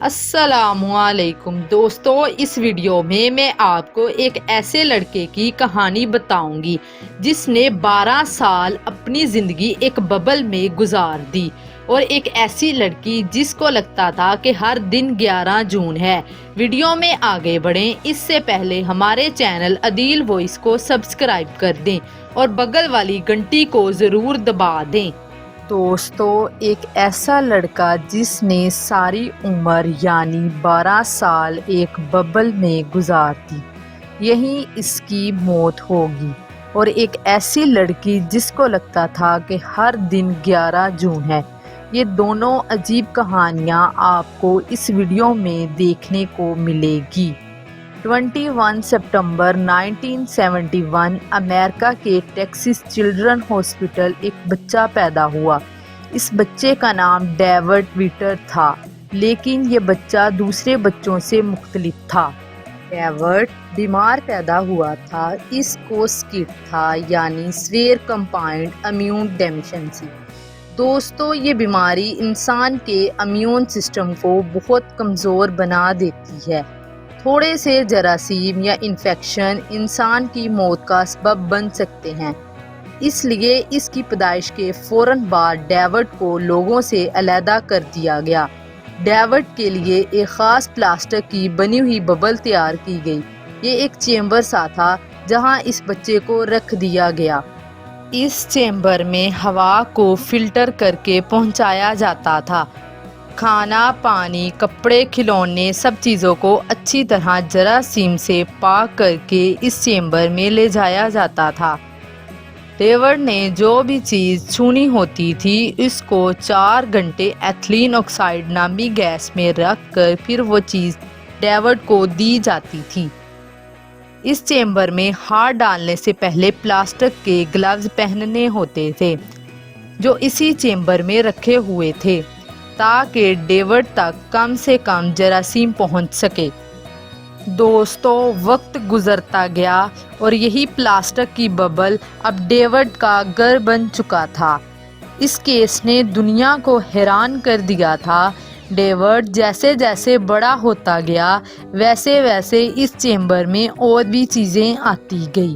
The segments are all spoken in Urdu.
السلام علیکم دوستو، اس ویڈیو میں آپ کو ایک ایسے لڑکے کی کہانی بتاؤں گی جس نے 12 سال اپنی زندگی ایک ببل میں گزار دی، اور ایک ایسی لڑکی جس کو لگتا تھا کہ ہر دن 11 جون ہے۔ ویڈیو میں آگے بڑھیں اس سے پہلے ہمارے چینل عدیل وائس کو سبسکرائب کر دیں اور بغل والی گھنٹی کو ضرور دبا دیں۔ دوستو، ایک ایسا لڑکا جس نے ساری عمر یعنی 12 سال ایک ببل میں گزار دی، یہیں اس کی موت ہوگی۔ اور ایک ایسی لڑکی جس کو لگتا تھا کہ ہر دن 11 جون ہے۔ یہ دونوں عجیب کہانیاں آپ کو اس ویڈیو میں دیکھنے کو ملے گی۔ 21 ستمبر 1971 امریکہ کے ٹیکسس چلڈرن ہاسپٹل ایک بچہ پیدا ہوا۔ اس بچے کا نام ڈیوڈ ویٹر تھا، لیکن یہ بچہ دوسرے بچوں سے مختلف تھا۔ ڈیوڈ بیمار پیدا ہوا تھا۔ اس کو سکٹ تھا، یعنی سیویر کمبائنڈ امیون ڈیفیشنسی۔ دوستو، یہ بیماری انسان کے امیون سسٹم کو بہت کمزور بنا دیتی ہے۔ تھوڑے سے جراثیم یا انفیکشن انسان کی موت کا سبب بن سکتے ہیں۔ اس لیے اس کی پیدائش کے فوراً بعد ڈیوڈ کو لوگوں سے علیحدہ کر دیا گیا۔ ڈیوڈ کے لیے ایک خاص پلاسٹک کی بنی ہوئی ببل تیار کی گئی۔ یہ ایک چیمبر سا تھا جہاں اس بچے کو رکھ دیا گیا۔ اس چیمبر میں ہوا کو فلٹر کر کے پہنچایا جاتا تھا۔ کھانا، پانی، کپڑے، کھلونے، سب چیزوں کو اچھی طرح جراثیم سے پاک کر کے اس چیمبر میں لے جایا جاتا تھا۔ ڈیوڈ نے جو بھی چیز چھونی ہوتی تھی اس کو 4 گھنٹے ایتھلین آکسائڈ نامی گیس میں رکھ کر پھر وہ چیز ڈیوڈ کو دی جاتی تھی۔ اس چیمبر میں ہاتھ ڈالنے سے پہلے پلاسٹک کے گلوز پہننے ہوتے تھے جو اسی چیمبر میں رکھے ہوئے تھے تاکہ ڈیوڈ تک کم سے کم جراثیم پہنچ سکے۔ دوستو، وقت گزرتا گیا اور یہی پلاسٹک کی ببل اب ڈیوڈ کا گھر بن چکا تھا۔ اس کیس نے دنیا کو حیران کر دیا تھا۔ ڈیوڈ جیسے جیسے بڑا ہوتا گیا ویسے ویسے اس چیمبر میں اور بھی چیزیں آتی گئی۔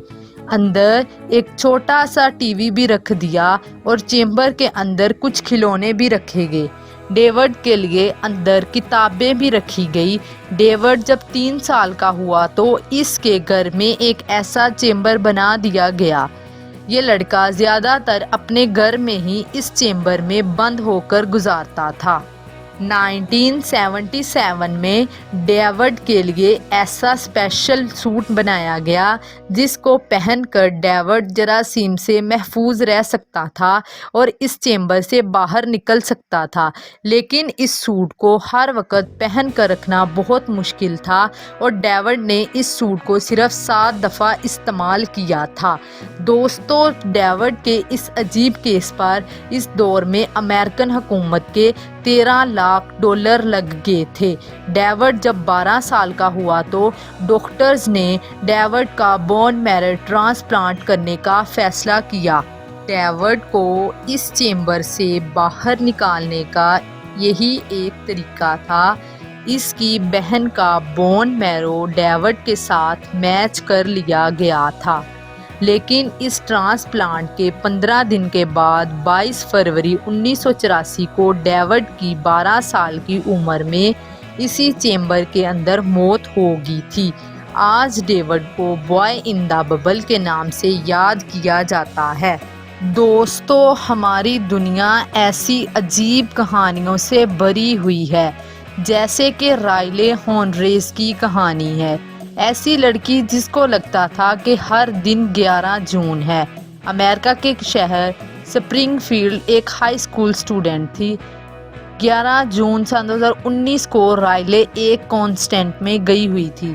اندر ایک چھوٹا سا ٹی وی بھی رکھ دیا اور چیمبر کے اندر کچھ کھلونے بھی رکھے گئے۔ ڈیوڈ کے لیے اندر کتابیں بھی رکھی گئی۔ ڈیوڈ جب 3 سال کا ہوا تو اس کے گھر میں ایک ایسا چیمبر بنا دیا گیا۔ یہ لڑکا زیادہ تر اپنے گھر میں ہی اس چیمبر میں بند ہو کر گزارتا تھا۔ 1977 میں ڈیوڈ کے لیے ایسا اسپیشل سوٹ بنایا گیا جس کو پہن کر ڈیوڈ جراثیم سے محفوظ رہ سکتا تھا اور اس چیمبر سے باہر نکل سکتا تھا، لیکن اس سوٹ کو ہر وقت پہن کر رکھنا بہت مشکل تھا اور ڈیوڈ نے اس سوٹ کو صرف 7 دفعہ استعمال کیا تھا۔ دوستو، ڈیوڈ کے اس عجیب کیس پر اس دور میں امریکن حکومت کے $13 لاکھ لگ گئے تھے۔ ڈیوڈ جب 12 سال کا ہوا تو ڈاکٹرز نے ڈیوڈ کا بون میرو ٹرانسپلانٹ کرنے کا فیصلہ کیا۔ ڈیوڈ کو اس چیمبر سے باہر نکالنے کا یہی ایک طریقہ تھا۔ اس کی بہن کا بون میرو ڈیوڈ کے ساتھ میچ کر لیا گیا تھا، لیکن اس ٹرانسپلانٹ کے 15 دن کے بعد 22 فروری 1984 کو ڈیوڈ کی 12 سال کی عمر میں اسی چیمبر کے اندر موت ہو گئی تھی۔ آج ڈیوڈ کو بوائے ان دا ببل کے نام سے یاد کیا جاتا ہے۔ دوستو، ہماری دنیا ایسی عجیب کہانیوں سے بھری ہوئی ہے، جیسے کہ رائلے ہونریز کی کہانی ہے۔ ایسی لڑکی جس کو لگتا تھا کہ ہر دن 11 جون ہے۔ امریکہ کے شہر سپرنگ فیلڈ ایک ہائی اسکول اسٹوڈنٹ تھی۔ 11 جون 2019 کو رائلے ایک کانسرٹ میں گئی ہوئی تھی۔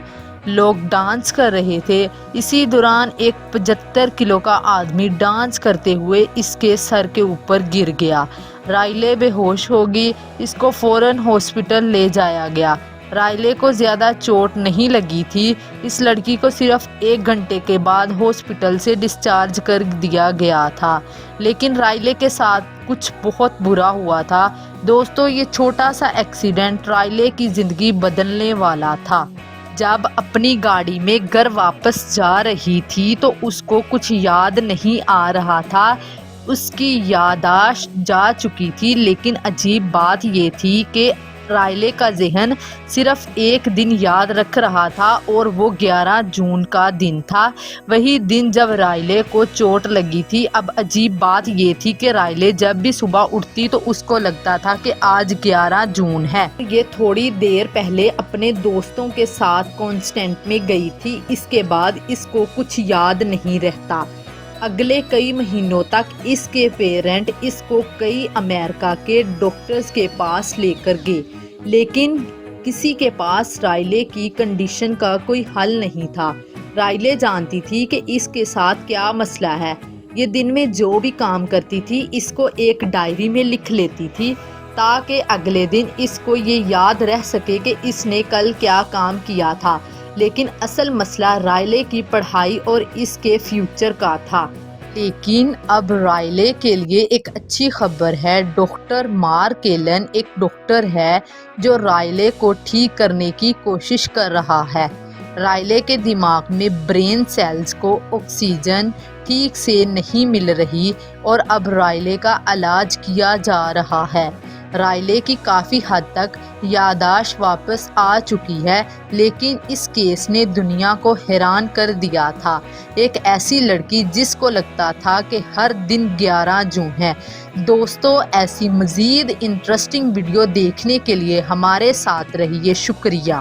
لوگ ڈانس کر رہے تھے۔ اسی دوران ایک 75 کلو کا آدمی ڈانس کرتے ہوئے اس کے سر کے اوپر گر گیا۔ رائلے بے ہوش ہو گئی۔ اس کو فوراً ہاسپٹل لے جایا گیا۔ رائلے کو زیادہ چوٹ نہیں لگی تھی۔ اس لڑکی کو صرف 1 گھنٹے کے بعد ہاسپٹل سے ڈسچارج کر دیا گیا تھا، لیکن رائلے کے ساتھ کچھ بہت برا ہوا تھا۔ دوستو، یہ چھوٹا سا ایکسیڈنٹ رائلے کی زندگی بدلنے والا تھا۔ جب اپنی گاڑی میں گھر واپس جا رہی تھی تو اس کو کچھ یاد نہیں آ رہا تھا۔ اس کی یادداشت جا چکی تھی، لیکن عجیب بات یہ تھی کہ رائلے کا ذہن صرف ایک دن یاد رکھ رہا تھا، اور وہ 11 جون کا دن تھا، وہی دن جب رائلے کو چوٹ لگی تھی۔ اب عجیب بات یہ تھی کہ رائلے جب بھی صبح اٹھتی تو اس کو لگتا تھا کہ آج 11 جون ہے۔ یہ تھوڑی دیر پہلے اپنے دوستوں کے ساتھ کانسرٹ میں گئی تھی، اس کے بعد اس کو کچھ یاد نہیں رہتا۔ اگلے کئی مہینوں تک اس کے پیرنٹ اس کو کئی امریکہ کے ڈاکٹرز کے پاس لے کر گئے، لیکن کسی کے پاس رائلے کی کنڈیشن کا کوئی حل نہیں تھا۔ رائلے جانتی تھی کہ اس کے ساتھ کیا مسئلہ ہے۔ یہ دن میں جو بھی کام کرتی تھی اس کو ایک ڈائری میں لکھ لیتی تھی، تاکہ اگلے دن اس کو یہ یاد رہ سکے کہ اس نے کل کیا کام کیا تھا۔ لیکن اصل مسئلہ رائلے کی پڑھائی اور اس کے فیوچر کا تھا۔ لیکن اب رائلے کے لیے ایک اچھی خبر ہے۔ ڈاکٹر مارک ایلن ایک ڈاکٹر ہے جو رائلے کو ٹھیک کرنے کی کوشش کر رہا ہے۔ رائلے کے دماغ میں برین سیلز کو آکسیجن ٹھیک سے نہیں مل رہی، اور اب رائلے کا علاج کیا جا رہا ہے۔ رائلے کی کافی حد تک یادداشت واپس آ چکی ہے، لیکن اس کیس نے دنیا کو حیران کر دیا تھا۔ ایک ایسی لڑکی جس کو لگتا تھا کہ ہر دن 11 جون ہے۔ دوستو، ایسی مزید انٹرسٹنگ ویڈیو دیکھنے کے لیے ہمارے ساتھ رہیے۔ شکریہ۔